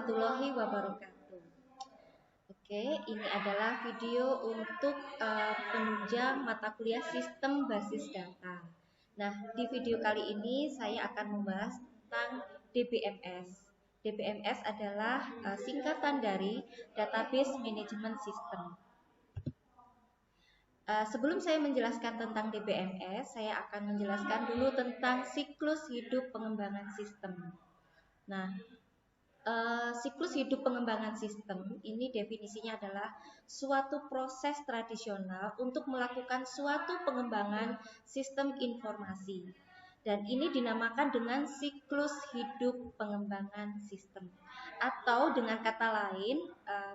warahmatullahi wabarakatuh. Oke, ini adalah video untuk penunjang mata kuliah Sistem Basis Data. Nah, di video kali ini saya akan membahas tentang DBMS. DBMS adalah singkatan dari Database Management System. Sebelum saya menjelaskan tentang DBMS, saya akan menjelaskan dulu tentang siklus hidup pengembangan sistem. Nah, siklus hidup pengembangan sistem ini definisinya adalah suatu proses tradisional untuk melakukan suatu pengembangan sistem informasi. Dan ini dinamakan dengan siklus hidup pengembangan sistem. Atau dengan kata lain,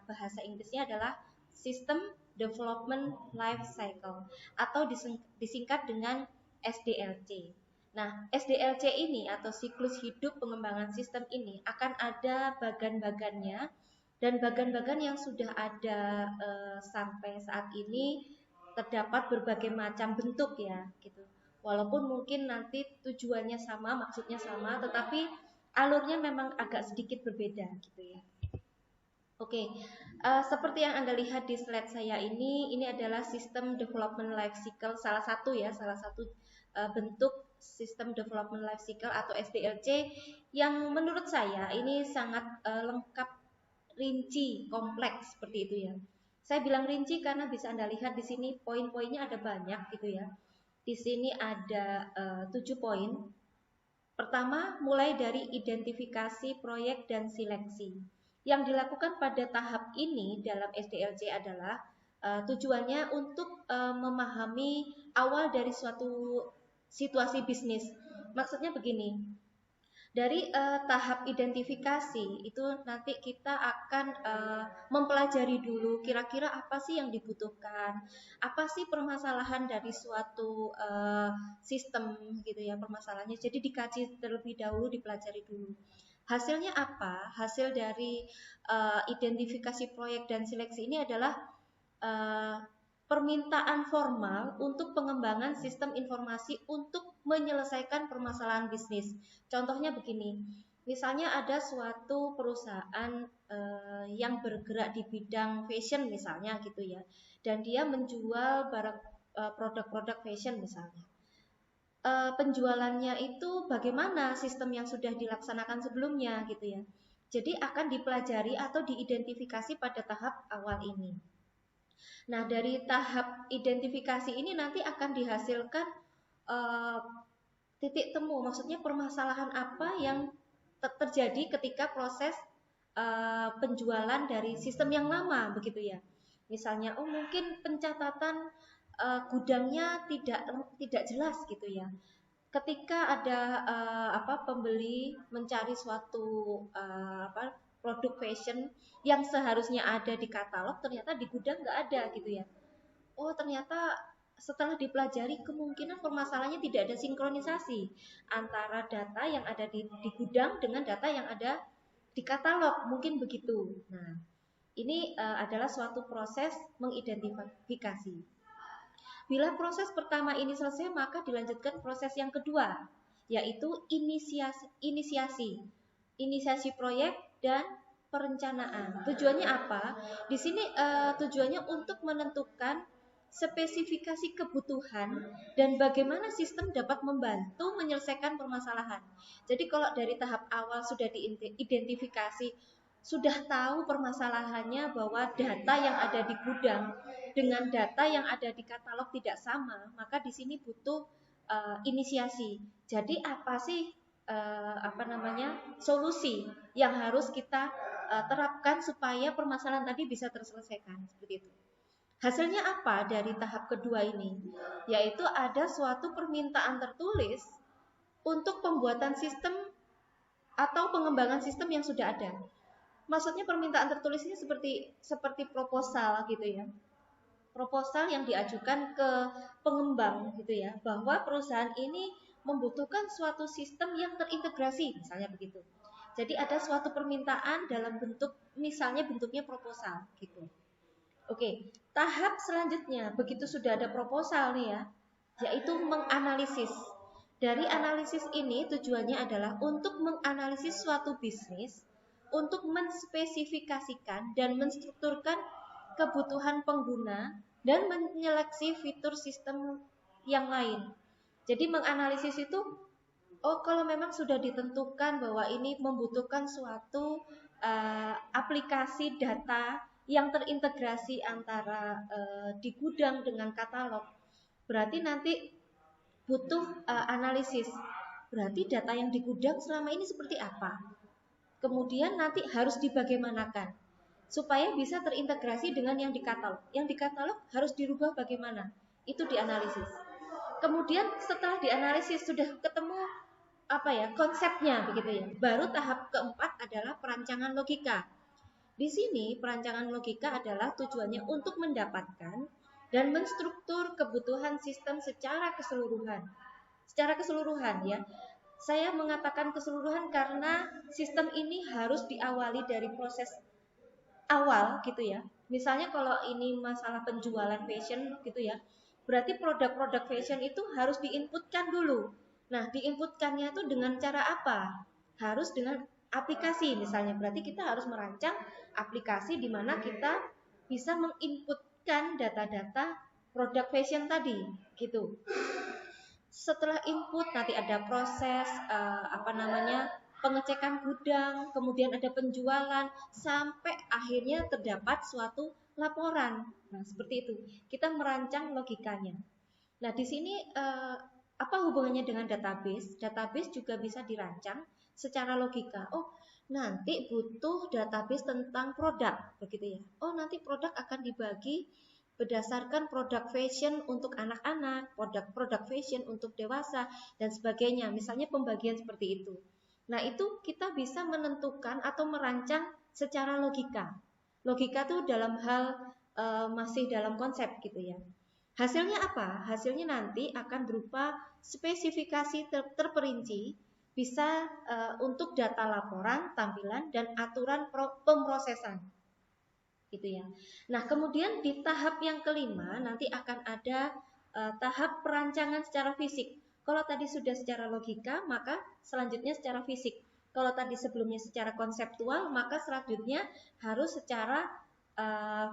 bahasa Inggrisnya adalah System Development Life Cycle atau disingkat dengan SDLC. Nah, SDLC ini atau siklus hidup pengembangan sistem ini akan ada bagan-bagannya, dan bagan-bagan yang sudah ada sampai saat ini terdapat berbagai macam bentuk ya, gitu. Walaupun mungkin nanti tujuannya sama, maksudnya sama, tetapi alurnya memang agak sedikit berbeda gitu ya. Oke, seperti yang Anda lihat di slide saya ini adalah System Development Life Cycle, salah satu bentuk System Development Life Cycle atau SDLC yang menurut saya ini sangat lengkap, rinci, kompleks seperti itu ya. Saya bilang rinci karena bisa Anda lihat di sini poin-poinnya ada banyak gitu ya. Di sini ada 7 poin. Pertama, mulai dari identifikasi proyek dan seleksi. Yang dilakukan pada tahap ini dalam SDLC adalah tujuannya untuk memahami awal dari suatu situasi bisnis. Maksudnya begini, dari tahap identifikasi itu nanti kita akan mempelajari dulu kira-kira apa sih yang dibutuhkan, apa sih permasalahan dari suatu sistem gitu ya, permasalahannya. Jadi dikaji terlebih dahulu, dipelajari dulu. Hasilnya apa? Hasil dari identifikasi proyek dan seleksi ini adalah permintaan formal untuk pengembangan sistem informasi untuk menyelesaikan permasalahan bisnis. Contohnya begini, misalnya ada suatu perusahaan yang bergerak di bidang fashion misalnya gitu ya, dan dia menjual barang produk-produk fashion misalnya. Penjualannya itu bagaimana sistem yang sudah dilaksanakan sebelumnya gitu ya. Jadi akan dipelajari atau diidentifikasi pada tahap awal ini. Nah, dari tahap identifikasi ini nanti akan dihasilkan titik temu, maksudnya permasalahan apa yang terjadi ketika proses penjualan dari sistem yang lama begitu ya. Misalnya, mungkin pencatatan gudangnya tidak jelas gitu ya. Ketika ada pembeli mencari suatu produk fashion yang seharusnya ada di katalog, ternyata di gudang nggak ada gitu ya. Oh, ternyata setelah dipelajari kemungkinan permasalahannya tidak ada sinkronisasi antara data yang ada di gudang dengan data yang ada di katalog, mungkin begitu. Nah, ini adalah suatu proses mengidentifikasi. Bila proses pertama ini selesai, maka dilanjutkan proses yang kedua, yaitu inisiasi proyek dan perencanaan. Tujuannya apa? Di sini tujuannya untuk menentukan spesifikasi kebutuhan dan bagaimana sistem dapat membantu menyelesaikan permasalahan. Jadi kalau dari tahap awal sudah diidentifikasi, sudah tahu permasalahannya bahwa data yang ada di gudang dengan data yang ada di katalog tidak sama, maka di sini butuh inisiasi. Jadi apa sih solusi yang harus kita terapkan supaya permasalahan tadi bisa terselesaikan, seperti itu. Hasilnya apa dari tahap kedua ini? Yaitu ada suatu permintaan tertulis untuk pembuatan sistem atau pengembangan sistem yang sudah ada. Maksudnya permintaan tertulis ini seperti proposal gitu ya. Proposal yang diajukan ke pengembang gitu ya, bahwa perusahaan ini membutuhkan suatu sistem yang terintegrasi, misalnya begitu. Jadi ada suatu permintaan dalam bentuk, misalnya bentuknya proposal gitu. Oke, tahap selanjutnya begitu sudah ada proposal nih ya, yaitu menganalisis. Dari analisis ini tujuannya adalah untuk menganalisis suatu bisnis untuk menspesifikasikan dan menstrukturkan kebutuhan pengguna dan menyeleksi fitur sistem yang lain. Jadi menganalisis itu, oh kalau memang sudah ditentukan bahwa ini membutuhkan suatu aplikasi data yang terintegrasi antara di gudang dengan katalog, berarti nanti butuh analisis. Berarti data yang di gudang selama ini seperti apa? Kemudian nanti harus dibagaimanakan supaya bisa terintegrasi dengan yang di katalog. Yang di katalog harus dirubah bagaimana? Itu dianalisis. Kemudian setelah dianalisis sudah ketemu konsepnya begitu ya. Baru tahap keempat adalah perancangan logika. Di sini perancangan logika adalah tujuannya untuk mendapatkan dan menstruktur kebutuhan sistem secara keseluruhan. Secara keseluruhan ya. Saya mengatakan keseluruhan karena sistem ini harus diawali dari proses awal gitu ya. Misalnya kalau ini masalah penjualan fashion gitu ya, berarti produk-produk fashion itu harus diinputkan dulu. Nah, diinputkannya itu dengan cara apa? Harus dengan aplikasi misalnya. Berarti kita harus merancang aplikasi di mana kita bisa menginputkan data-data produk fashion tadi gitu. Setelah input nanti ada proses pengecekan gudang, kemudian ada penjualan, sampai akhirnya terdapat suatu laporan. Nah, seperti itu. Kita merancang logikanya. Nah, di sini apa hubungannya dengan database? Database juga bisa dirancang secara logika. Oh, nanti butuh database tentang produk, begitu ya. Oh, nanti produk akan dibagi berdasarkan produk fashion untuk anak-anak, produk fashion untuk dewasa, dan sebagainya. Misalnya pembagian seperti itu. Nah, itu kita bisa menentukan atau merancang secara logika. Logika itu dalam hal masih dalam konsep gitu ya. Hasilnya apa? Hasilnya nanti akan berupa spesifikasi terperinci, bisa untuk data laporan, tampilan, dan aturan pemrosesan. Gitu ya. Nah, kemudian di tahap yang kelima nanti akan ada tahap perancangan secara fisik. Kalau tadi sudah secara logika, maka selanjutnya secara fisik. Kalau tadi sebelumnya secara konseptual, maka selanjutnya harus secara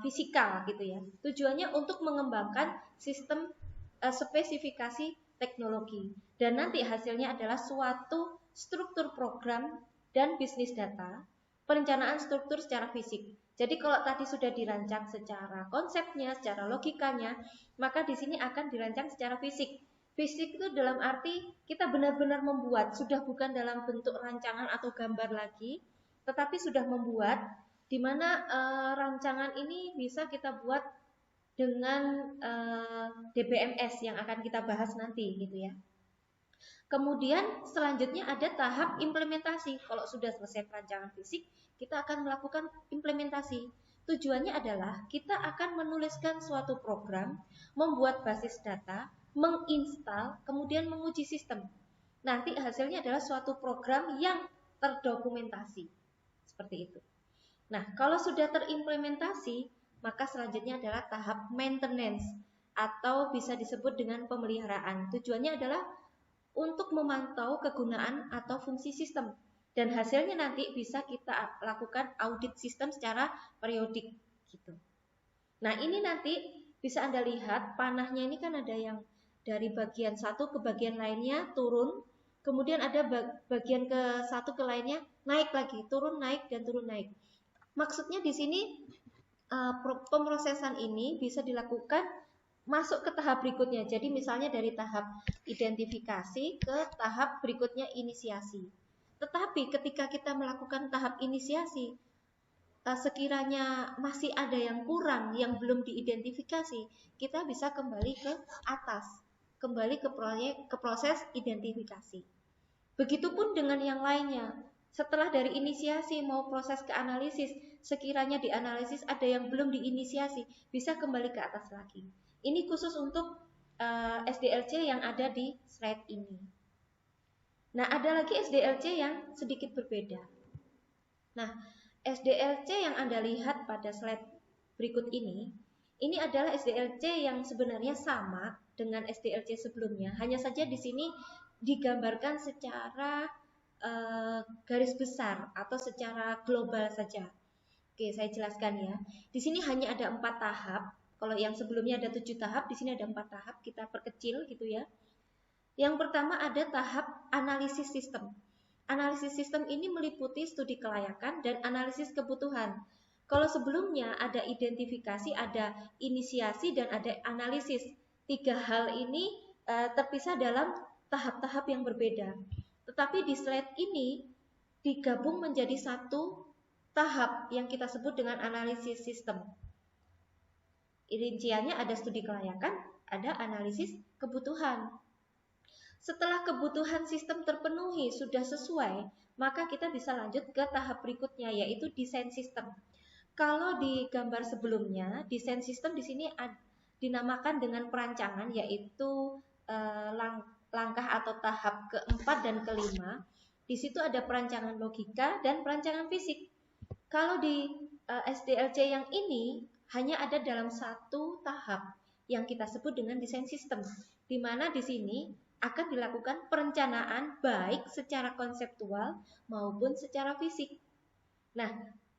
fisikal gitu ya. Tujuannya untuk mengembangkan sistem spesifikasi teknologi. Dan nanti hasilnya adalah suatu struktur program dan bisnis data, perencanaan struktur secara fisik. Jadi kalau tadi sudah dirancang secara konsepnya, secara logikanya, maka di sini akan dirancang secara fisik. Fisik itu dalam arti kita benar-benar membuat, sudah bukan dalam bentuk rancangan atau gambar lagi, tetapi sudah membuat, di mana rancangan ini bisa kita buat dengan DBMS yang akan kita bahas nanti gitu ya. Kemudian selanjutnya ada tahap implementasi. Kalau sudah selesai perancangan fisik, kita akan melakukan implementasi. Tujuannya adalah kita akan menuliskan suatu program, membuat basis data, menginstal, kemudian menguji sistem. Nanti hasilnya adalah suatu program yang terdokumentasi. Seperti itu. Nah, kalau sudah terimplementasi, maka selanjutnya adalah tahap maintenance atau bisa disebut dengan pemeliharaan. Tujuannya adalah untuk memantau kegunaan atau fungsi sistem, dan hasilnya nanti bisa kita lakukan audit sistem secara periodik gitu. Nah, ini nanti bisa Anda lihat panahnya ini kan ada yang dari bagian satu ke bagian lainnya turun, kemudian ada bagian ke satu ke lainnya naik lagi, turun naik dan turun naik. Maksudnya di sini pemrosesan ini bisa dilakukan masuk ke tahap berikutnya. Jadi misalnya dari tahap identifikasi ke tahap berikutnya inisiasi. Tetapi ketika kita melakukan tahap inisiasi, sekiranya masih ada yang kurang, yang belum diidentifikasi, kita bisa kembali ke atas, kembali ke proses identifikasi. Begitupun dengan yang lainnya. Setelah dari inisiasi mau proses ke analisis, sekiranya di analisis ada yang belum diinisiasi, bisa kembali ke atas lagi. Ini khusus untuk SDLC yang ada di slide ini. Nah, ada lagi SDLC yang sedikit berbeda. Nah, SDLC yang Anda lihat pada slide berikut ini adalah SDLC yang sebenarnya sama dengan SDLC sebelumnya. Hanya saja di sini digambarkan secara garis besar atau secara global saja. Oke, saya jelaskan ya. Di sini hanya ada 4 tahap. Kalau yang sebelumnya ada 7 tahap, di sini ada 4 tahap. Kita perkecil gitu ya. Yang pertama ada tahap analisis sistem. Analisis sistem ini meliputi studi kelayakan dan analisis kebutuhan. Kalau sebelumnya ada identifikasi, ada inisiasi, dan ada analisis. 3 hal ini terpisah dalam tahap-tahap yang berbeda. Tetapi di slide ini digabung menjadi satu tahap yang kita sebut dengan analisis sistem. Rinciannya ada studi kelayakan, ada analisis kebutuhan. Setelah kebutuhan sistem terpenuhi sudah sesuai, maka kita bisa lanjut ke tahap berikutnya, yaitu desain sistem. Kalau di gambar sebelumnya, desain sistem di sini dinamakan dengan perancangan, yaitu langkah atau tahap keempat dan kelima. Di situ ada perancangan logika dan perancangan fisik. Kalau di SDLC yang ini hanya ada dalam satu tahap yang kita sebut dengan desain sistem, di mana di sini akan dilakukan perencanaan baik secara konseptual maupun secara fisik. Nah,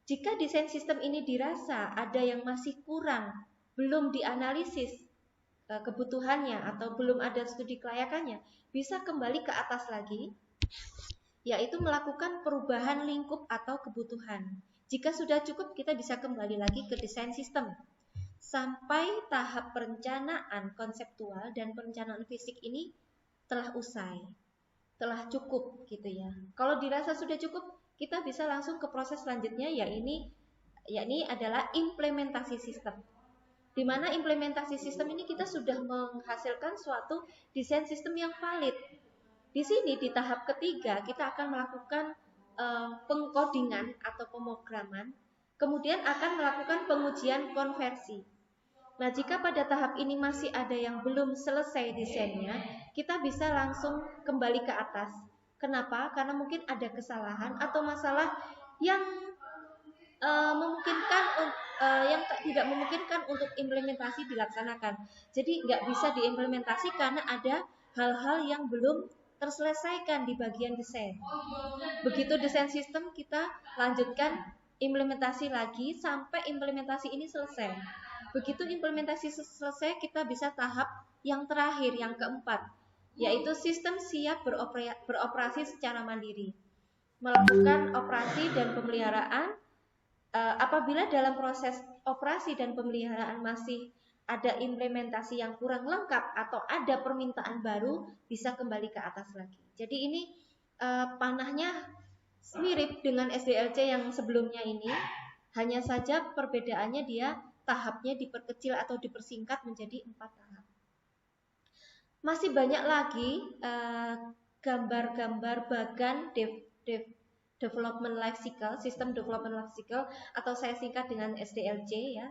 jika desain sistem ini dirasa ada yang masih kurang, belum dianalisis kebutuhannya atau belum ada studi kelayakannya, bisa kembali ke atas lagi, yaitu melakukan perubahan lingkup atau kebutuhan. Jika sudah cukup, kita bisa kembali lagi ke desain sistem. Sampai tahap perencanaan konseptual dan perencanaan fisik ini telah usai, telah cukup gitu ya. Kalau dirasa sudah cukup, kita bisa langsung ke proses selanjutnya, yakni adalah implementasi sistem. Di mana implementasi sistem ini kita sudah menghasilkan suatu desain sistem yang valid. Di sini di tahap ketiga kita akan melakukan pengkodingan atau pemrograman, kemudian akan melakukan pengujian konversi. Nah, jika pada tahap ini masih ada yang belum selesai desainnya, kita bisa langsung kembali ke atas. Kenapa? Karena mungkin ada kesalahan atau masalah yang yang tidak memungkinkan untuk implementasi dilaksanakan. Jadi nggak bisa diimplementasi karena ada hal-hal yang belum terselesaikan di bagian desain. Begitu desain sistem, kita lanjutkan implementasi lagi sampai implementasi ini selesai. Begitu implementasi selesai, kita bisa tahap yang terakhir, yang keempat, yaitu sistem siap beroperasi secara mandiri. Melakukan operasi dan pemeliharaan. Apabila dalam proses operasi dan pemeliharaan masih ada implementasi yang kurang lengkap atau ada permintaan baru, bisa kembali ke atas lagi. Jadi ini panahnya mirip dengan SDLC yang sebelumnya ini, hanya saja perbedaannya dia tahapnya diperkecil atau dipersingkat menjadi 4 tahap. Masih banyak lagi gambar-gambar bagan development life cycle, sistem development life cycle, atau saya singkat dengan SDLC ya.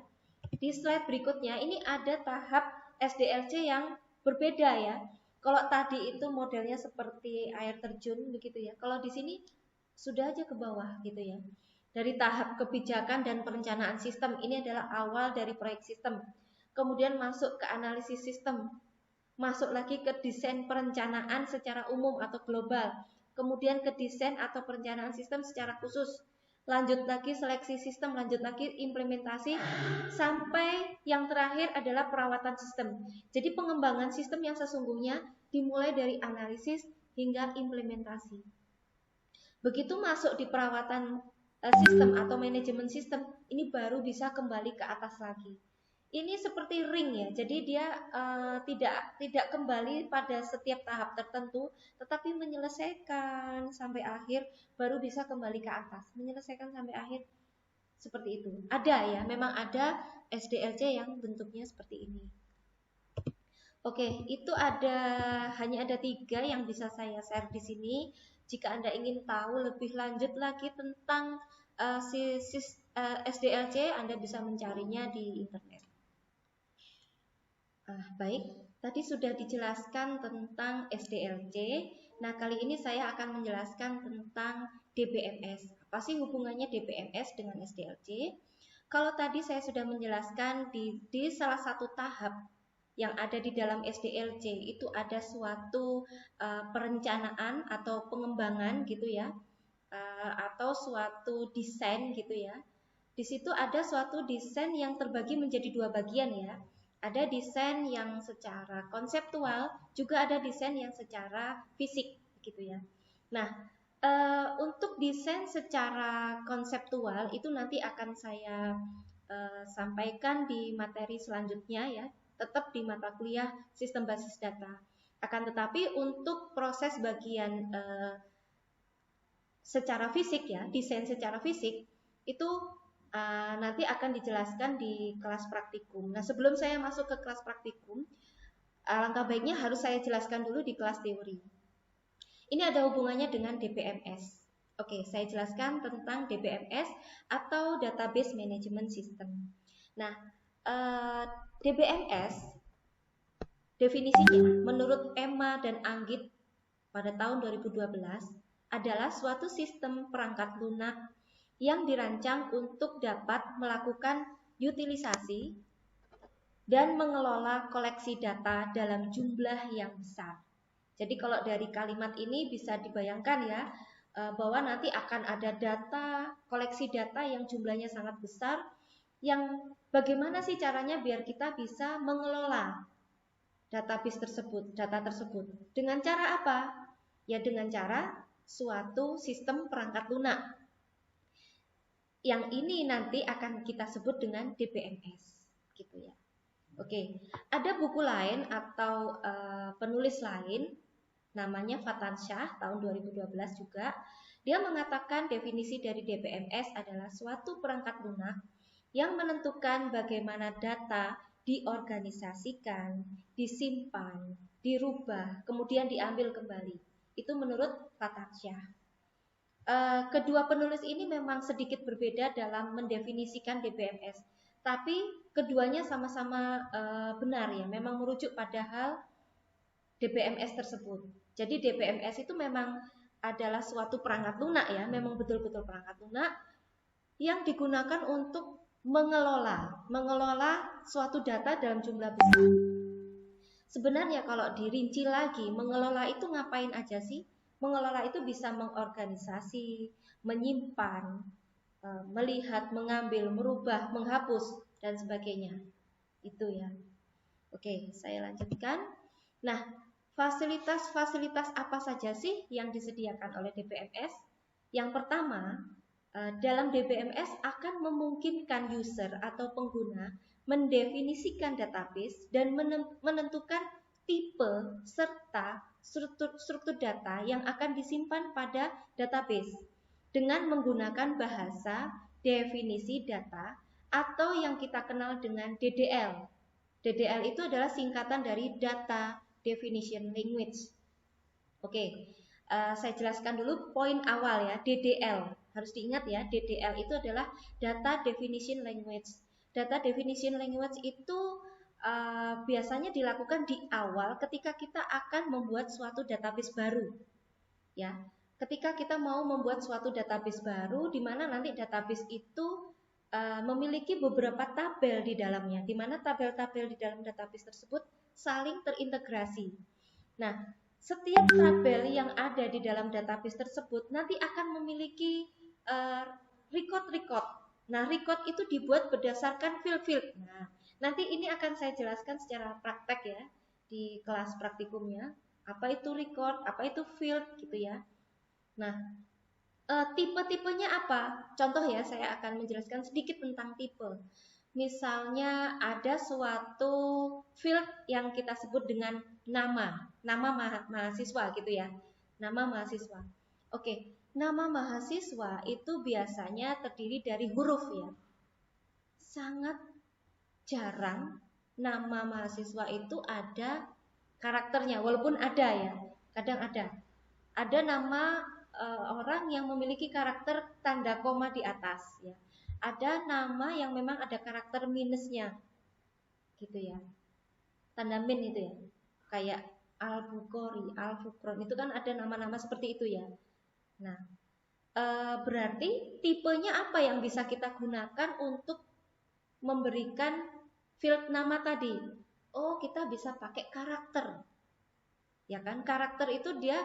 Di slide berikutnya ini ada tahap SDLC yang berbeda ya. Kalau tadi itu modelnya seperti air terjun begitu ya. Kalau di sini sudah aja ke bawah gitu ya. Dari tahap kebijakan dan perencanaan sistem, ini adalah awal dari proyek sistem. Kemudian masuk ke analisis sistem, masuk lagi ke desain perencanaan secara umum atau global, kemudian ke desain atau perencanaan sistem secara khusus, lanjut lagi seleksi sistem, lanjut lagi implementasi, sampai yang terakhir adalah perawatan sistem. Jadi pengembangan sistem yang sesungguhnya dimulai dari analisis hingga implementasi. Begitu masuk di perawatan sistem atau manajemen sistem, ini baru bisa kembali ke atas lagi. Ini seperti ring ya, jadi dia tidak kembali pada setiap tahap tertentu, tetapi menyelesaikan sampai akhir baru bisa kembali ke atas. Menyelesaikan sampai akhir seperti itu. Ada ya, memang ada SDLC yang bentuknya seperti ini. Oke, itu hanya ada 3 yang bisa saya share di sini. Jika Anda ingin tahu lebih lanjut lagi tentang SDLC, Anda bisa mencarinya di internet. Baik, tadi sudah dijelaskan tentang SDLC. Nah, kali ini saya akan menjelaskan tentang DBMS. Apa sih hubungannya DBMS dengan SDLC? Kalau tadi saya sudah menjelaskan di salah satu tahap yang ada di dalam SDLC itu ada suatu perencanaan atau pengembangan gitu ya, atau suatu desain gitu ya. Di situ ada suatu desain yang terbagi menjadi dua bagian ya. Ada desain yang secara konseptual, juga ada desain yang secara fisik gitu ya. Nah, untuk desain secara konseptual itu nanti akan saya sampaikan di materi selanjutnya ya, tetap di mata kuliah sistem basis data. Akan tetapi untuk proses bagian secara fisik ya, desain secara fisik itu nanti akan dijelaskan di kelas praktikum. Nah, sebelum saya masuk ke kelas praktikum, alangkah baiknya harus saya jelaskan dulu di kelas teori. Ini ada hubungannya dengan DBMS. Oke, saya jelaskan tentang DBMS atau Database Management System. Nah, DBMS definisinya menurut Emma dan Anggit pada tahun 2012 adalah suatu sistem perangkat lunak yang dirancang untuk dapat melakukan utilisasi dan mengelola koleksi data dalam jumlah yang besar. Jadi kalau dari kalimat ini bisa dibayangkan ya, bahwa nanti akan ada data, koleksi data yang jumlahnya sangat besar, yang bagaimana sih caranya biar kita bisa mengelola database tersebut, data tersebut. Dengan cara apa? Ya dengan cara suatu sistem perangkat lunak. Yang ini nanti akan kita sebut dengan DBMS, gitu ya. Oke, ada buku lain atau penulis lain namanya Fatansyah tahun 2012 juga. Dia mengatakan definisi dari DBMS adalah suatu perangkat lunak yang menentukan bagaimana data diorganisasikan, disimpan, dirubah, kemudian diambil kembali. Itu menurut Fatansyah. Kedua penulis ini memang sedikit berbeda dalam mendefinisikan DBMS, tapi keduanya sama-sama benar ya, memang merujuk pada hal DBMS tersebut. Jadi DBMS itu memang adalah suatu perangkat lunak ya, memang betul-betul perangkat lunak yang digunakan untuk mengelola suatu data dalam jumlah besar. Sebenarnya kalau dirinci lagi, mengelola itu ngapain aja sih? Mengelola itu bisa mengorganisasi, menyimpan, melihat, mengambil, merubah, menghapus, dan sebagainya. Itu ya. Oke, saya lanjutkan. Nah, fasilitas-fasilitas apa saja sih yang disediakan oleh DBMS? Yang pertama, dalam DBMS akan memungkinkan user atau pengguna mendefinisikan database dan menentukan tipe serta struktur data yang akan disimpan pada database dengan menggunakan bahasa definisi data atau yang kita kenal dengan DDL. DDL itu adalah singkatan dari Data Definition Language. Oke, saya jelaskan dulu poin awal ya, DDL. Harus diingat ya, DDL itu adalah Data Definition Language. Data Definition Language itu biasanya dilakukan di awal ketika kita akan membuat suatu database baru. Ya, ketika kita mau membuat suatu database baru, di mana nanti database itu memiliki beberapa tabel di dalamnya, di mana tabel-tabel di dalam database tersebut saling terintegrasi. Nah, setiap tabel yang ada di dalam database tersebut nanti akan memiliki record-record. Nah, record itu dibuat berdasarkan field-field. Nah, nanti ini akan saya jelaskan secara praktek ya di kelas praktikumnya. Apa itu record, apa itu field gitu ya. Nah, tipe-tipenya apa? Contoh ya, saya akan menjelaskan sedikit tentang tipe. Misalnya ada suatu field yang kita sebut dengan nama mahasiswa gitu ya. Nama mahasiswa. Oke, nama mahasiswa itu biasanya terdiri dari huruf ya. Sangat jarang nama mahasiswa itu ada karakternya, walaupun ada ya, kadang ada. Ada nama orang yang memiliki karakter tanda koma di atas ya. Ada nama yang memang ada karakter minusnya gitu ya, tanda min itu ya, kayak Al-Bukhari, Al-Fukron itu kan ada nama-nama seperti itu ya. Nah, berarti tipenya apa yang bisa kita gunakan untuk memberikan field nama tadi? Oh, kita bisa pakai karakter. Ya kan? Karakter itu dia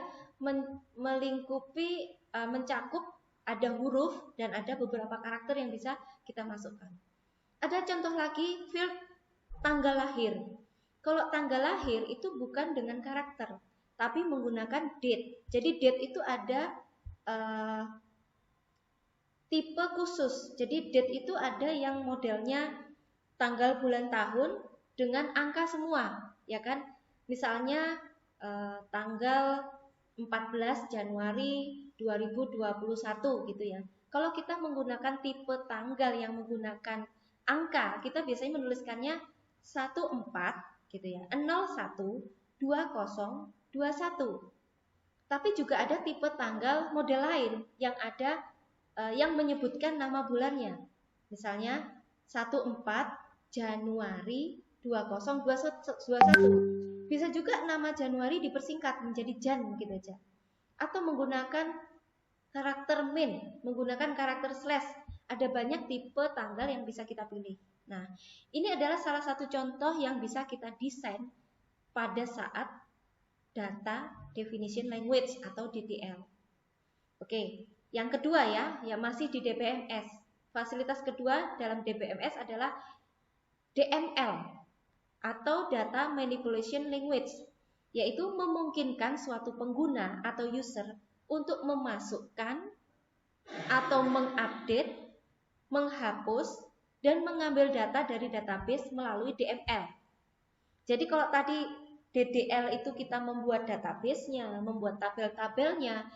melingkupi, mencakup ada huruf dan ada beberapa karakter yang bisa kita masukkan. Ada contoh lagi field tanggal lahir. Kalau tanggal lahir itu bukan dengan karakter, tapi menggunakan date. Jadi date itu ada uh, tipe khusus. Jadi date itu ada yang modelnya tanggal bulan tahun dengan angka semua, ya kan? Misalnya tanggal 14 Januari 2021 gitu ya. Kalau kita menggunakan tipe tanggal yang menggunakan angka, kita biasanya menuliskannya 14 gitu ya. 01 20 21. Tapi juga ada tipe tanggal model lain yang ada yang menyebutkan nama bulannya. Misalnya 14 Januari 2021. Bisa juga nama Januari dipersingkat menjadi Jan gitu aja. Atau menggunakan karakter min, menggunakan karakter slash. Ada banyak tipe tanggal yang bisa kita pilih. Nah, ini adalah salah satu contoh yang bisa kita desain pada saat Data Definition Language atau DDL. Oke, yang kedua ya masih di DBMS. Fasilitas kedua dalam DBMS adalah DML atau Data Manipulation Language, yaitu memungkinkan suatu pengguna atau user untuk memasukkan atau mengupdate, menghapus, dan mengambil data dari database melalui DML. Jadi kalau tadi DDL itu kita membuat database-nya, membuat tabel-tabelnya,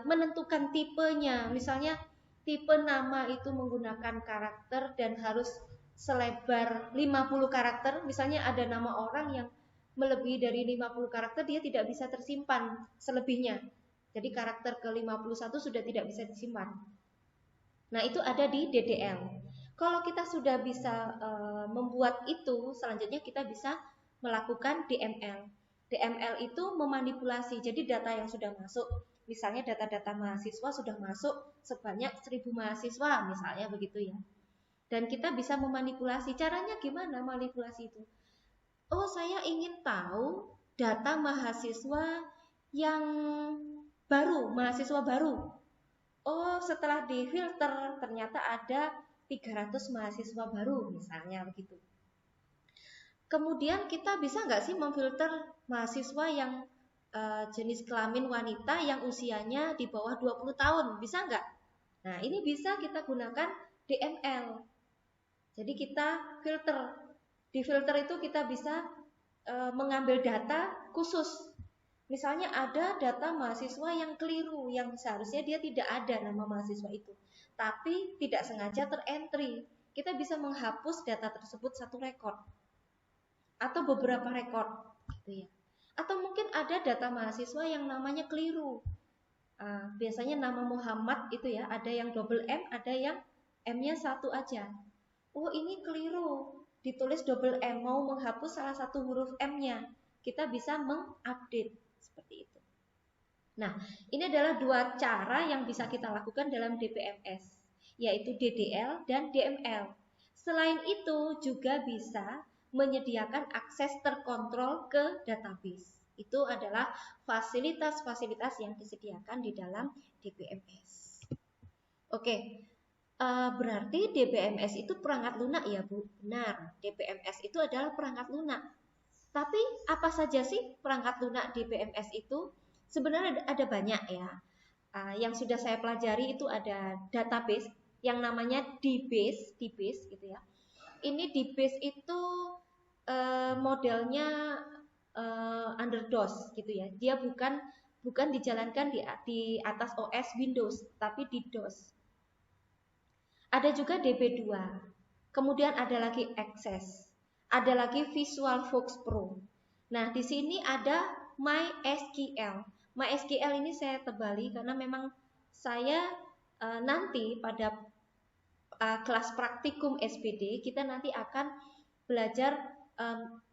menentukan tipenya. Misalnya tipe nama itu menggunakan karakter dan harus selebar 50 karakter. Misalnya ada nama orang yang melebihi dari 50 karakter, dia tidak bisa tersimpan selebihnya. Jadi karakter ke-51 sudah tidak bisa disimpan. Nah, itu ada di DDL. Kalau kita sudah bisa membuat itu, selanjutnya kita bisa melakukan DML. DML itu memanipulasi, jadi data yang sudah masuk, misalnya data-data mahasiswa sudah masuk sebanyak 1000 mahasiswa, misalnya begitu ya. Dan kita bisa memanipulasi. Caranya gimana manipulasi itu? Oh, saya ingin tahu data mahasiswa yang baru, mahasiswa baru. Oh, setelah difilter ternyata ada 300 mahasiswa baru, misalnya begitu. Kemudian kita bisa nggak sih memfilter mahasiswa yang jenis kelamin wanita yang usianya di bawah 20 tahun? Bisa nggak? Nah, ini bisa kita gunakan DML. Jadi kita filter. Di filter itu kita bisa mengambil data khusus. Misalnya ada data mahasiswa yang keliru, yang seharusnya dia tidak ada nama mahasiswa itu, tapi tidak sengaja terentry. Kita bisa menghapus data tersebut satu rekor atau beberapa rekor, gitu ya. Atau mungkin ada data mahasiswa yang namanya keliru. Biasanya nama Muhammad itu ya, ada yang double M, ada yang M-nya satu aja. Oh, ini keliru, ditulis double M, mau menghapus salah satu huruf M-nya. Kita bisa mengupdate seperti itu. Nah, ini adalah dua cara yang bisa kita lakukan dalam DBMS, yaitu DDL dan DML. Selain itu juga bisa menyediakan akses terkontrol ke database. Itu adalah fasilitas-fasilitas yang disediakan di dalam DBMS. Oke, berarti DBMS itu perangkat lunak ya Bu? Benar, DBMS itu adalah perangkat lunak. Tapi apa saja sih perangkat lunak DBMS itu? Sebenarnya ada banyak ya. Yang sudah saya pelajari itu ada database yang namanya DBase gitu ya. Ini DBase itu modelnya under DOS gitu ya. Dia bukan dijalankan di atas OS Windows, tapi di DOS. Ada juga DB2. Kemudian ada lagi Access. Ada lagi VisualFox Pro. Nah, di sini ada MySQL. MySQL ini saya tebali karena memang saya nanti pada kelas praktikum SPD kita nanti akan belajar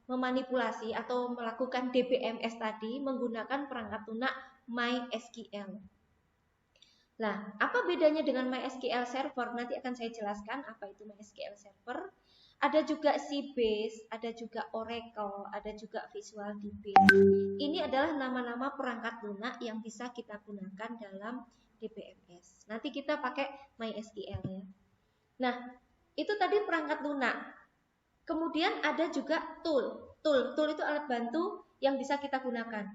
memanipulasi atau melakukan DBMS tadi menggunakan perangkat lunak MySQL. Nah, apa bedanya dengan MySQL Server? Nanti akan saya jelaskan apa itu MySQL Server. Ada juga Sybase, ada juga Oracle, ada juga Visual DB. Ini adalah nama-nama perangkat lunak yang bisa kita gunakan dalam DBMS. Nanti kita pakai MySQL ya. Nah, itu tadi perangkat lunak. Kemudian ada juga tool. Tool itu alat bantu yang bisa kita gunakan.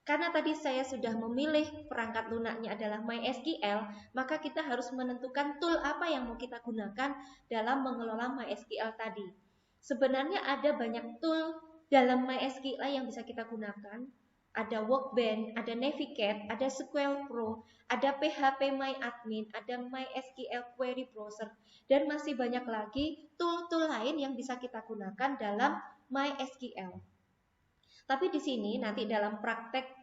Karena tadi saya sudah memilih perangkat lunaknya adalah MySQL, maka kita harus menentukan tool apa yang mau kita gunakan dalam mengelola MySQL tadi. Sebenarnya ada banyak tool dalam MySQL yang bisa kita gunakan. Ada Workbench, ada Navigate, ada SQL Pro, ada PHP MyAdmin, ada MySQL Query Browser, dan masih banyak lagi tool-tool lain yang bisa kita gunakan dalam MySQL. Tapi di sini nanti dalam praktek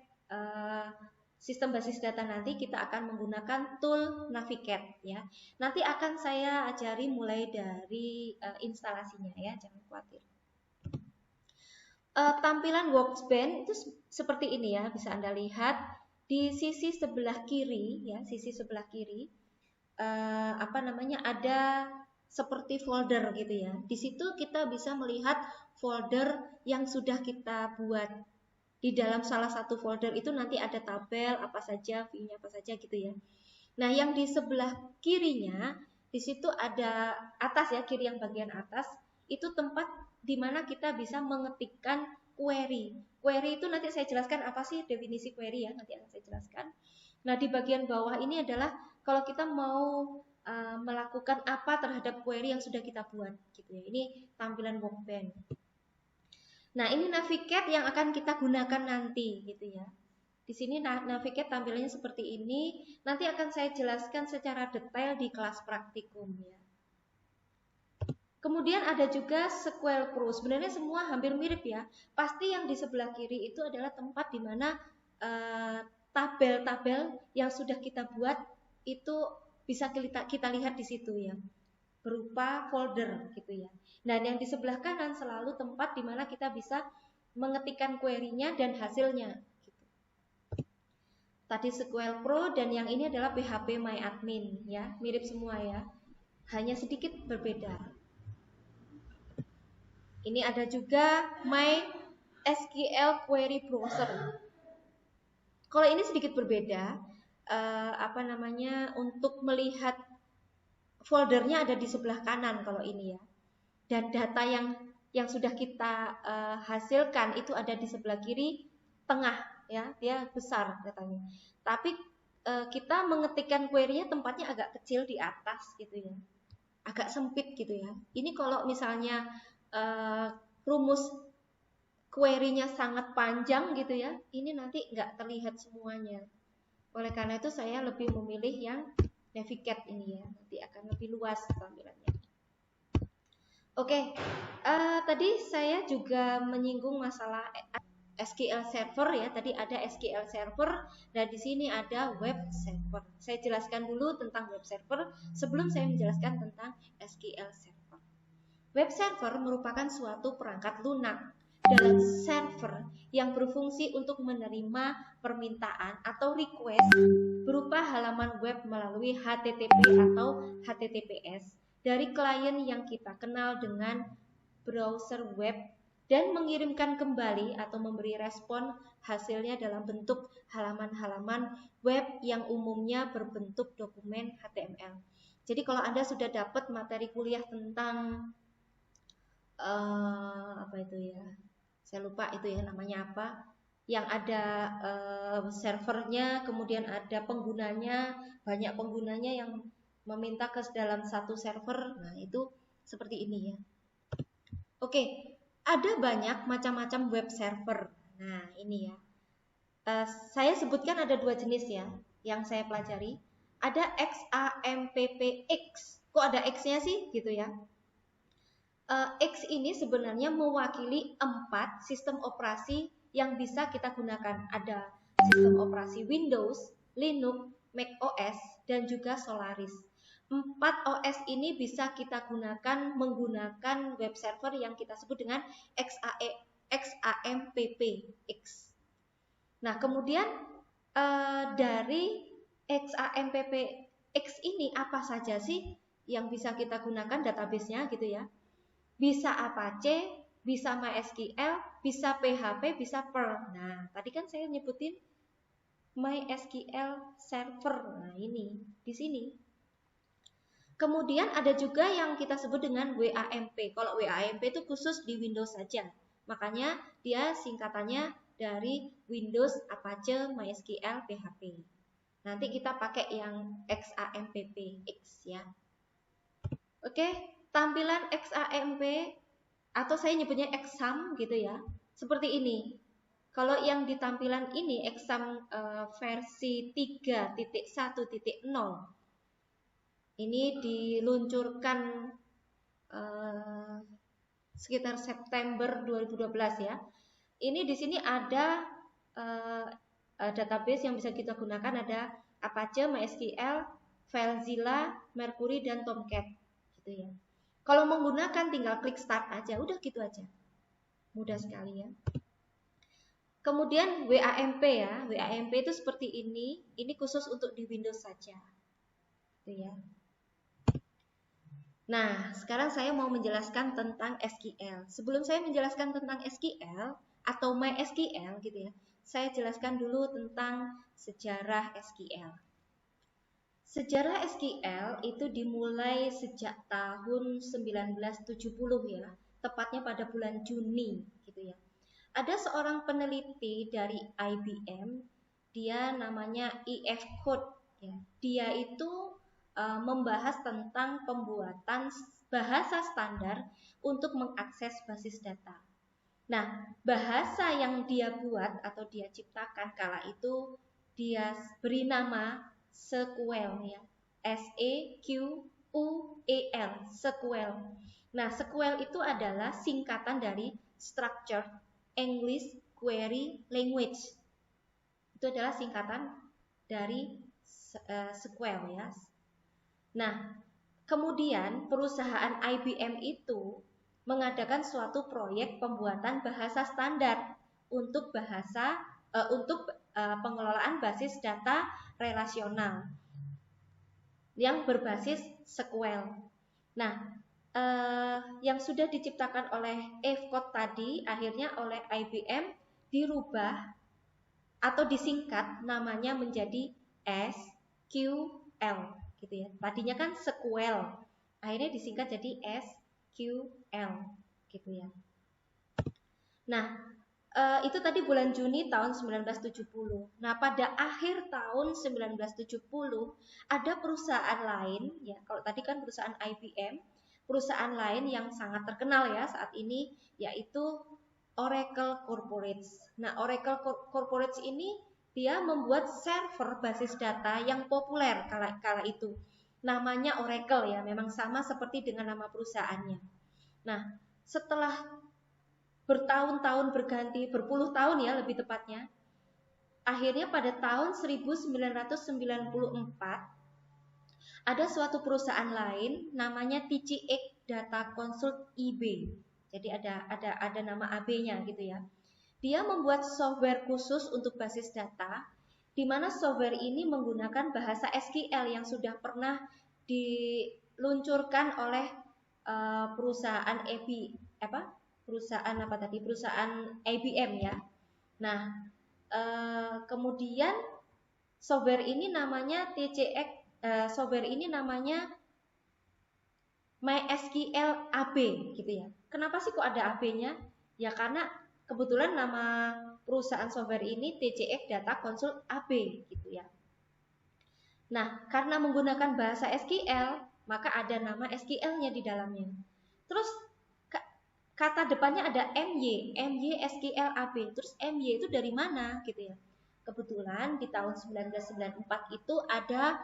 sistem basis data nanti kita akan menggunakan tool Navigate ya. Nanti akan saya ajari mulai dari instalasinya ya, jangan khawatir. Tampilan Workbench itu seperti ini ya, bisa Anda lihat di sisi sebelah kiri ya, sisi sebelah kiri ada seperti folder gitu ya. Di situ kita bisa melihat folder yang sudah kita buat. Di dalam salah satu folder itu nanti ada tabel apa saja, view-nya apa saja gitu ya. Nah, yang di sebelah kirinya, di situ ada atas ya, kiri yang bagian atas, itu tempat di mana kita bisa mengetikkan query. Query itu nanti saya jelaskan apa sih definisi query ya, nanti akan saya jelaskan. Nah, di bagian bawah ini adalah kalau kita mau melakukan apa terhadap query yang sudah kita buat gitu ya. Ini tampilan Workbench. Nah, ini Navigate yang akan kita gunakan nanti gitu ya. Di sini Navigate tampilannya seperti ini. Nanti akan saya jelaskan secara detail di kelas praktikum ya. Kemudian ada juga SQL Pro. Sebenarnya semua hampir mirip ya. Pasti yang di sebelah kiri itu adalah tempat di mana tabel-tabel yang sudah kita buat itu bisa kita lihat di situ ya, berupa folder gitu ya. Dan yang di sebelah kanan selalu tempat di mana kita bisa mengetikkan query-nya dan hasilnya gitu. Tadi SQL Pro dan yang ini adalah PHP MyAdmin ya, mirip semua ya, hanya sedikit berbeda. Ini ada juga MySQL Query Browser. Kalau ini sedikit berbeda, untuk melihat foldernya ada di sebelah kanan kalau ini ya, dan data yang sudah kita hasilkan itu ada di sebelah kiri tengah ya, dia besar datanya. Tapi kita mengetikkan query-nya tempatnya agak kecil di atas gitu ya, agak sempit gitu ya. Ini kalau misalnya rumus query-nya sangat panjang gitu ya, ini nanti nggak terlihat semuanya. Oleh karena itu saya lebih memilih yang Navigate ini ya, nanti akan lebih luas tampilannya. Oke, tadi saya juga menyinggung masalah SQL Server ya. Tadi ada SQL Server dan di sini ada Web Server. Saya jelaskan dulu tentang Web Server sebelum saya menjelaskan tentang SQL Server. Web Server merupakan suatu perangkat lunak dalam server yang berfungsi untuk menerima permintaan atau request berupa halaman web melalui HTTP atau HTTPS dari klien yang kita kenal dengan browser web dan mengirimkan kembali atau memberi respon hasilnya dalam bentuk halaman-halaman web yang umumnya berbentuk dokumen HTML. Jadi kalau Anda sudah dapat materi kuliah tentang saya lupa itu ya namanya apa, yang ada servernya, kemudian ada penggunanya, banyak penggunanya yang meminta ke dalam satu server. Nah, itu seperti ini ya. Oke, ada banyak macam-macam web server. Nah, ini ya. Saya sebutkan ada dua jenis ya yang saya pelajari. Ada XAMPP-X. Kok ada X-nya sih gitu ya? X ini sebenarnya mewakili 4 sistem operasi yang bisa kita gunakan. Ada sistem operasi Windows, Linux, macOS, dan juga Solaris. 4 OS ini bisa kita gunakan menggunakan web server yang kita sebut dengan XAMPP-X. Nah, kemudian dari XAMPP-X ini apa saja sih yang bisa kita gunakan database-nya gitu ya? bisa Apache, bisa MySQL, bisa PHP, bisa Perl. Nah, tadi kan saya nyebutin MySQL server. Nah, ini di sini. Kemudian ada juga yang kita sebut dengan WAMP. Kalau WAMP itu khusus di Windows saja. Makanya dia singkatannya dari Windows, Apache, MySQL, PHP. Nanti kita pakai yang XAMPP X ya. Oke, tampilan XAMP atau saya nyebutnya exam gitu ya. Seperti ini. Kalau yang di tampilan ini exam versi 3.1.0 ini diluncurkan sekitar September 2012 ya. Ini di sini ada database yang bisa kita gunakan, ada Apache, MySQL, FileZilla, Mercury, dan Tomcat gitu ya. Kalau menggunakan tinggal klik start aja, udah gitu aja. Mudah sekali ya. Kemudian WAMP ya, WAMP itu seperti ini khusus untuk di Windows saja. Gitu ya. Nah, sekarang saya mau menjelaskan tentang SQL. Sebelum saya menjelaskan tentang SQL atau MySQL gitu ya, saya jelaskan dulu tentang sejarah SQL. Sejarah SQL itu dimulai sejak tahun 1970 ya, tepatnya pada bulan Juni gitu ya. Ada seorang peneliti dari IBM, dia namanya E.F. Coate ya. Dia itu membahas tentang pembuatan bahasa standar untuk mengakses basis data. Nah, bahasa yang dia buat atau dia ciptakan kala itu dia beri nama SQL ya. SEQUEL, SQL. Nah, SQL itu adalah singkatan dari Structured English Query Language. Itu adalah singkatan dari SQL ya. Nah, kemudian perusahaan IBM itu mengadakan suatu proyek pembuatan bahasa standar untuk pengelolaan basis data relasional yang berbasis SQL. Nah, yang sudah diciptakan oleh E.F. Coate tadi akhirnya oleh IBM dirubah atau disingkat namanya menjadi SQL gitu ya. Tadinya kan SQL, akhirnya disingkat jadi SQL gitu ya. Nah, itu tadi bulan Juni tahun 1970. Nah, pada akhir tahun 1970 ada perusahaan lain ya. Kalau tadi kan perusahaan IBM, perusahaan lain yang sangat terkenal ya saat ini yaitu Oracle Corporation. Nah, Oracle Corporation ini dia membuat server basis data yang populer kala itu. Namanya Oracle ya, memang sama seperti dengan nama perusahaannya. Nah, setelah bertahun-tahun berganti, berpuluh tahun ya lebih tepatnya, akhirnya pada tahun 1994 ada suatu perusahaan lain namanya TCX Data Consult IB. Jadi ada nama AB-nya gitu ya. Dia membuat software khusus untuk basis data, di mana software ini menggunakan bahasa SQL yang sudah pernah diluncurkan oleh perusahaan perusahaan IBM ya. Nah, kemudian software ini namanya software ini namanya MySQL AB gitu ya. Kenapa sih kok ada AB-nya? Ya karena kebetulan nama perusahaan software ini TCX Data Consult AB gitu ya. Nah, karena menggunakan bahasa SQL, maka ada nama SQL-nya di dalamnya. Terus kata depannya ada MY SQL AB. Terus MY itu dari mana gitu ya? Kebetulan di tahun 1994 itu ada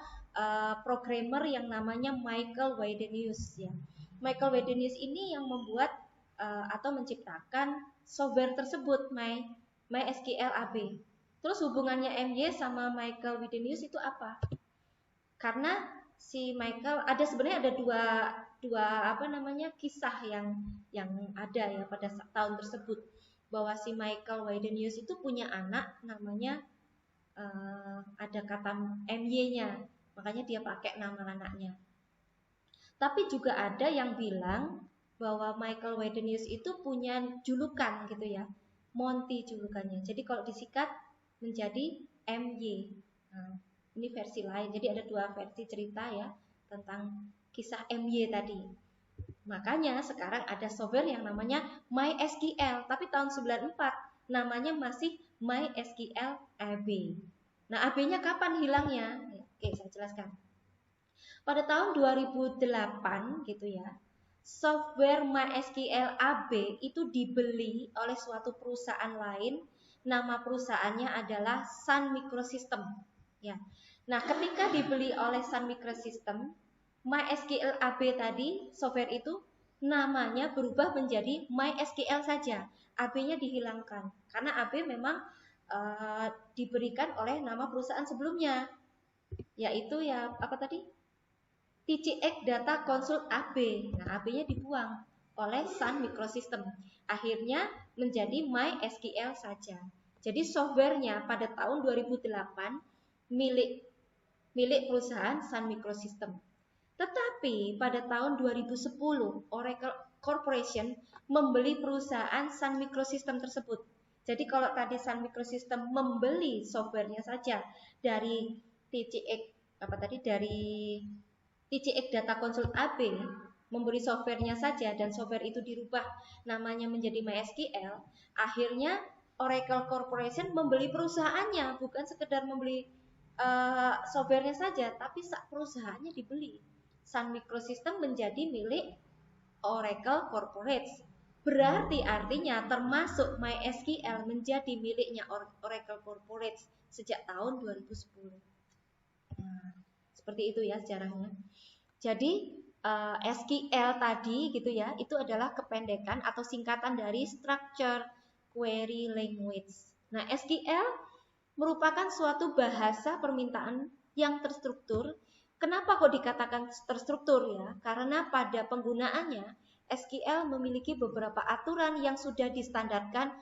programmer yang namanya Michael Widenius ya. Michael Widenius ini yang membuat atau menciptakan software tersebut MySQL AB. Terus hubungannya MY sama Michael Widenius itu apa? Karena si Michael sebenarnya ada dua kisah yang ada ya pada tahun tersebut, bahwa si Michael Widenius itu punya anak namanya ada kata MY-nya, makanya dia pakai nama anaknya. Tapi juga ada yang bilang bahwa Michael Wadenius itu punya julukan gitu ya, Monty julukannya. Jadi kalau disingkat menjadi MY. Nah, ini versi lain. Jadi ada dua versi cerita ya tentang kisah MY tadi. Makanya sekarang ada software yang namanya MySQL, tapi tahun 94 namanya masih MySQL AB. Nah, AB-nya kapan hilangnya? Oke, saya jelaskan. Pada tahun 2008 gitu ya, software MySQL AB itu dibeli oleh suatu perusahaan lain. Nama perusahaannya adalah Sun Microsystem. Ya. Nah, ketika dibeli oleh Sun Microsystem, MySQL AB tadi, software itu namanya berubah menjadi MySQL saja. AB-nya dihilangkan karena AB memang diberikan oleh nama perusahaan sebelumnya, yaitu ya apa tadi? TCX Data Consult AB. Nah, AB-nya dibuang oleh Sun Microsystem. Akhirnya menjadi MySQL saja. Jadi softwarenya pada tahun 2008 milik perusahaan Sun Microsystem. Tetapi pada tahun 2010 Oracle Corporation membeli perusahaan Sun Microsystem tersebut. Jadi kalau tadi Sun Microsystem membeli softwarenya saja dari TCX Data Consult AB, memberi softwarenya saja dan software itu dirubah namanya menjadi MySQL, akhirnya Oracle Corporation membeli perusahaannya, bukan sekedar membeli softwarenya saja, tapi perusahaannya dibeli. Sun Microsystem menjadi milik Oracle Corporation. Berarti artinya termasuk MySQL menjadi miliknya Oracle Corporation sejak tahun 2010. Nah, seperti itu ya sejarahnya. Jadi SQL tadi gitu ya, itu adalah kependekan atau singkatan dari Structured Query Language. Nah, SQL merupakan suatu bahasa permintaan yang terstruktur. Kenapa kok dikatakan terstruktur ya? Karena pada penggunaannya SQL memiliki beberapa aturan yang sudah distandarkan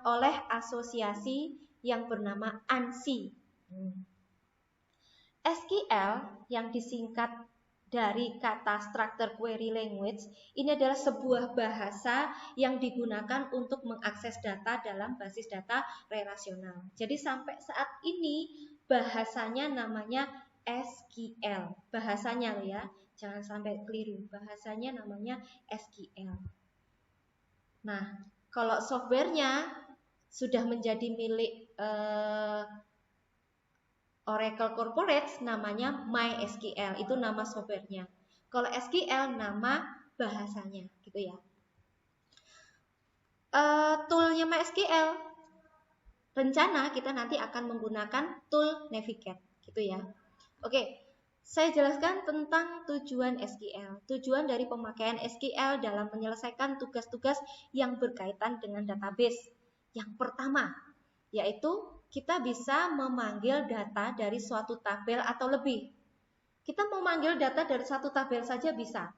oleh asosiasi yang bernama ANSI. SQL yang disingkat dari kata Structured Query Language ini adalah sebuah bahasa yang digunakan untuk mengakses data dalam basis data relasional. Jadi sampai saat ini bahasanya namanya SQL. Bahasanya loh ya, jangan sampai keliru. Bahasanya namanya SQL. Nah, kalau softwarenya sudah menjadi milik Oracle Corporate namanya MySQL, itu nama softwarenya. Kalau SQL nama bahasanya, gitu ya. Toolnya MySQL, rencana kita nanti akan menggunakan tool Navigate, gitu ya. Oke, saya jelaskan tentang tujuan SQL. Tujuan dari pemakaian SQL dalam menyelesaikan tugas-tugas yang berkaitan dengan database. Yang pertama, yaitu kita bisa memanggil data dari suatu tabel atau lebih. Kita mau manggil data dari satu tabel saja bisa.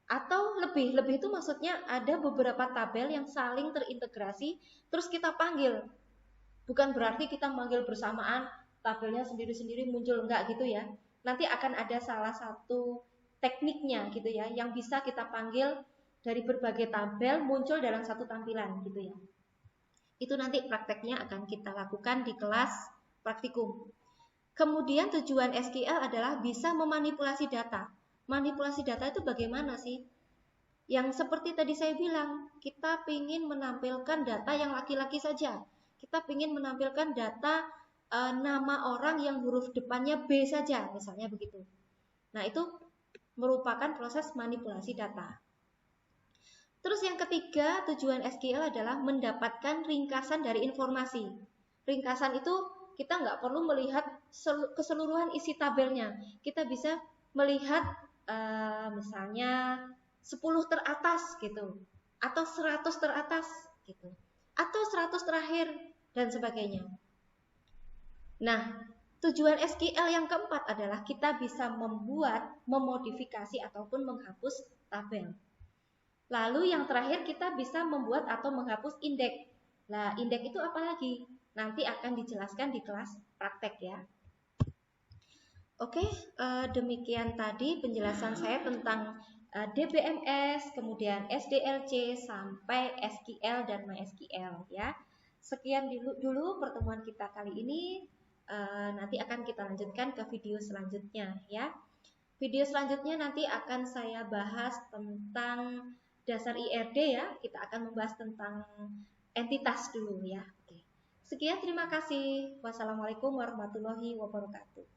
Atau lebih itu maksudnya ada beberapa tabel yang saling terintegrasi, terus kita panggil. Bukan berarti kita manggil bersamaan, tabelnya sendiri-sendiri muncul, enggak gitu ya. Nanti akan ada salah satu tekniknya gitu ya, yang bisa kita panggil dari berbagai tabel muncul dalam satu tampilan gitu ya. Itu nanti prakteknya akan kita lakukan di kelas praktikum. Kemudian tujuan SQL adalah bisa memanipulasi data. Manipulasi data itu bagaimana sih? Yang seperti tadi saya bilang, kita ingin menampilkan data yang laki-laki saja. Kita ingin menampilkan data nama orang yang huruf depannya B saja, misalnya begitu. Nah, itu merupakan proses manipulasi data. Terus yang ketiga, tujuan SQL adalah mendapatkan ringkasan dari informasi. Ringkasan itu kita nggak perlu melihat keseluruhan isi tabelnya. Kita bisa melihat misalnya 10 teratas gitu, atau 100 teratas gitu, atau 100 terakhir dan sebagainya. Nah, tujuan SQL yang keempat adalah kita bisa membuat, memodifikasi ataupun menghapus tabel. Lalu yang terakhir kita bisa membuat atau menghapus indeks. Nah, indeks itu apa lagi? Nanti akan dijelaskan di kelas praktek ya. Oke, demikian tadi penjelasan saya tentang DBMS, kemudian SDLC sampai SQL dan MySQL ya. Sekian dulu pertemuan kita kali ini. Nanti akan kita lanjutkan ke video selanjutnya ya. Video selanjutnya nanti akan saya bahas tentang dasar IRD ya. Kita akan membahas tentang entitas dulu ya. Oke. Sekian, terima kasih. Wassalamualaikum warahmatullahi wabarakatuh.